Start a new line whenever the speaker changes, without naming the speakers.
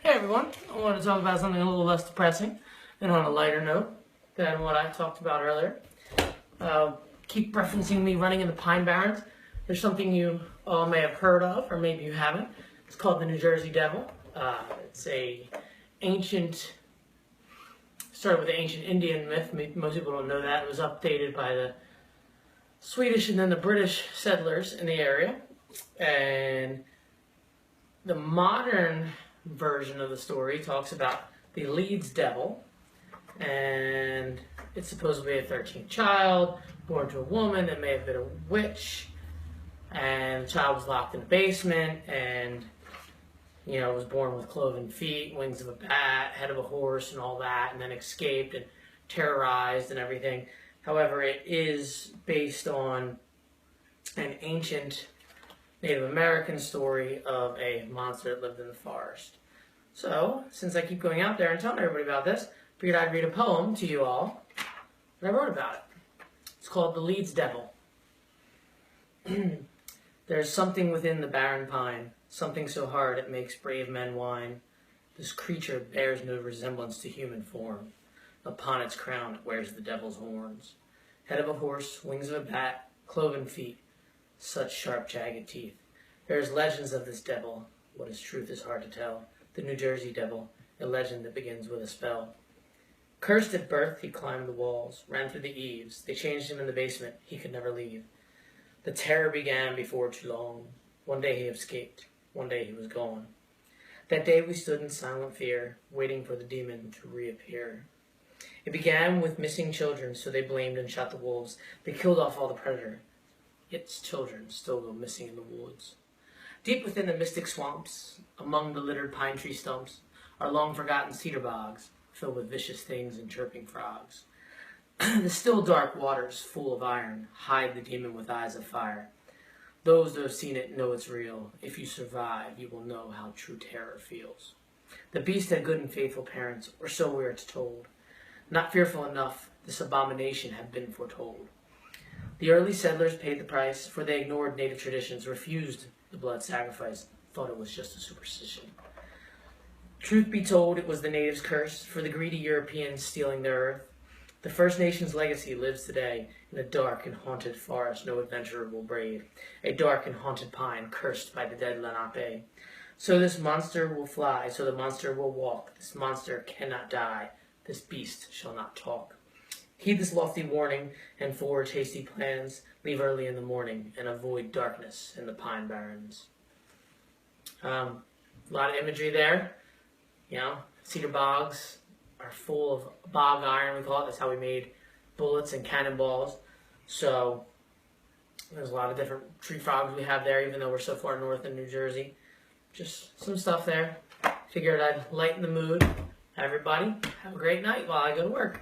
Hey everyone, I want to talk about something a little less depressing and on a lighter note than what I talked about earlier. Keep referencing me running in the Pine Barrens. There's something you all may have heard of, or maybe you haven't. It's called the New Jersey Devil. It's a ancient, started with the ancient Indian myth. Most people don't know that. It was updated by the Swedish and then the British settlers in the area. And the modern version of the story talks about the Leeds Devil, and it's supposedly a 13th child born to a woman that may have been a witch, and the child was locked in a basement and was born with cloven feet, wings of a bat, head of a horse and all that, and then escaped and terrorized and everything. However, it is based on an ancient Native American story of a monster that lived in the forest. So, since I keep going out there and telling everybody about this, I figured I'd read a poem to you all that I wrote about it. It's called The Leeds Devil. There's something within the barren pine, something so hard it makes brave men whine. This creature bears no resemblance to human form. Upon its crown it wears the devil's horns. Head of a horse, wings of a bat, cloven feet, such sharp, jagged teeth. There is legends of this devil. What is truth is hard to tell. The New Jersey Devil, a legend that begins with a spell. Cursed at birth, he climbed the walls, ran through the eaves. They changed him in the basement. He could never leave. The terror began before too long. One day he escaped. One day he was gone. That day we stood in silent fear, waiting for the demon to reappear. It began with missing children, so they blamed and shot the wolves. They killed off all the predator. Yet children still go missing in the woods. Deep within the mystic swamps, among the littered pine tree stumps, are long-forgotten cedar bogs, filled with vicious things and chirping frogs. The still dark waters, full of iron, hide the demon with eyes of fire. Those that have seen it know it's real. If you survive, you will know how true terror feels. The beast had good and faithful parents, or so we are told. Not fearful enough, this abomination had been foretold. The early settlers paid the price, for they ignored native traditions, refused the blood sacrifice, thought it was just a superstition. Truth be told, it was the natives' curse, for the greedy Europeans stealing their earth. The First Nations' legacy lives today in a dark and haunted forest no adventurer will brave, a dark and haunted pine cursed by the dead Lenape. So this monster will fly, so the monster will walk, this monster cannot die, this beast shall not talk. Heed this lofty warning and forge hasty plans. Leave early in the morning and avoid darkness in the Pine Barrens. A lot of imagery there. Cedar bogs are full of bog iron, we call it. That's how we made bullets and cannonballs. So there's a lot of different tree frogs we have there, even though we're so far north in New Jersey. Just some stuff there. Figured I'd lighten the mood. Everybody, have a great night while I go to work.